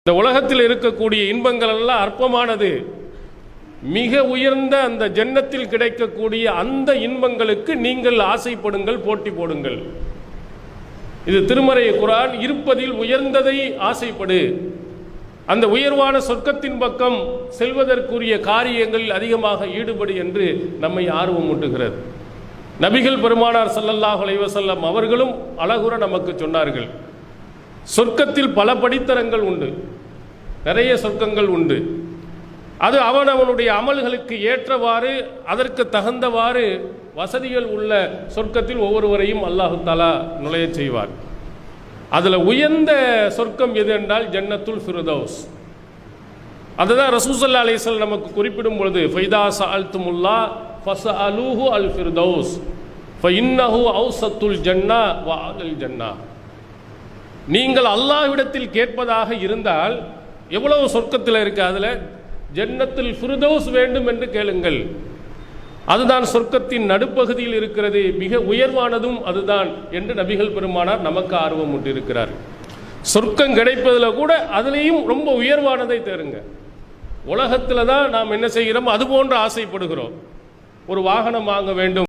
இந்த உலகத்தில் இருக்கக்கூடிய இன்பங்கள் எல்லாம் அற்பமானது. மிக உயர்ந்த அந்த ஜன்னத்தில் கிடைக்கக்கூடிய அந்த இன்பங்களுக்கு நீங்கள் ஆசைப்படுங்கள், போட்டி போடுங்கள். இது திருமறை குர்ஆன். இருப்பதில் உயர்ந்ததை ஆசைப்படு, அந்த உயர்வான சொர்க்கத்தின் பக்கம் செல்வதற்குரிய காரியங்களில் அதிகமாக ஈடுபடு என்று நம்மை ஆர்வம் ஊட்டுகிறது. நபிகள் பெருமானார் ஸல்லல்லாஹு அலைஹி வஸல்லம் அவர்களும் அழகுற நமக்கு சொன்னார்கள், சொர்க்கத்தில் பல படித்தரங்கள் உண்டு, நிறைய சொர்க்கங்கள் உண்டு. அது அவனவனுடைய அமல்களுக்கு ஏற்றவாறு அதற்கு தகுந்தவாறு வசதிகள் உள்ள சொர்க்கத்தில் ஒவ்வொருவரையும் அல்லாஹு தஆலா நுழைய செய்வார். அதில் உயர்ந்த சொர்க்கம் எது என்றால் ஜன்னத்துல் ஃபிர்தௌஸ். அதுதான் ரசூல் ஸல்லல்லாஹு அலைஹி வஸல்லம் நமக்கு குறிப்பிடும் பொழுது, ஃபைதா ஸஅல்துமுல்லாஹ் ஃபஸஅலூஹு அல் ஃபிர்தௌஸ் ஃபஇன்னஹு அவ்ஸத்துல் ஜன்னா வ அலல் ஜன்னா. நீங்கள் அல்லாஹ்விடத்தில் கேட்பதாக இருந்தால் எவ்வளவு சொர்க்கத்தில் இருக்கு, அதில் ஜன்னத்துல் ஃபிர்தௌஸ் வேண்டும் என்று கேளுங்கள். அதுதான் சொர்க்கத்தின் நடுப்பகுதியில் இருக்கிறது, மிக உயர்வானதும் அதுதான் என்று நபிகள் பெருமானார் நமக்கு ஆர்வம் ஊட்டியிருக்கிறார். சொர்க்கம் கிடைப்பதில் கூட அதுலேயும் ரொம்ப உயர்வானதை தேருங்க. உலகத்தில் தான் நாம் என்ன செய்கிறோம், அது போன்று ஆசைப்படுகிறோம். ஒரு வாகனம் வாங்க வேண்டும்,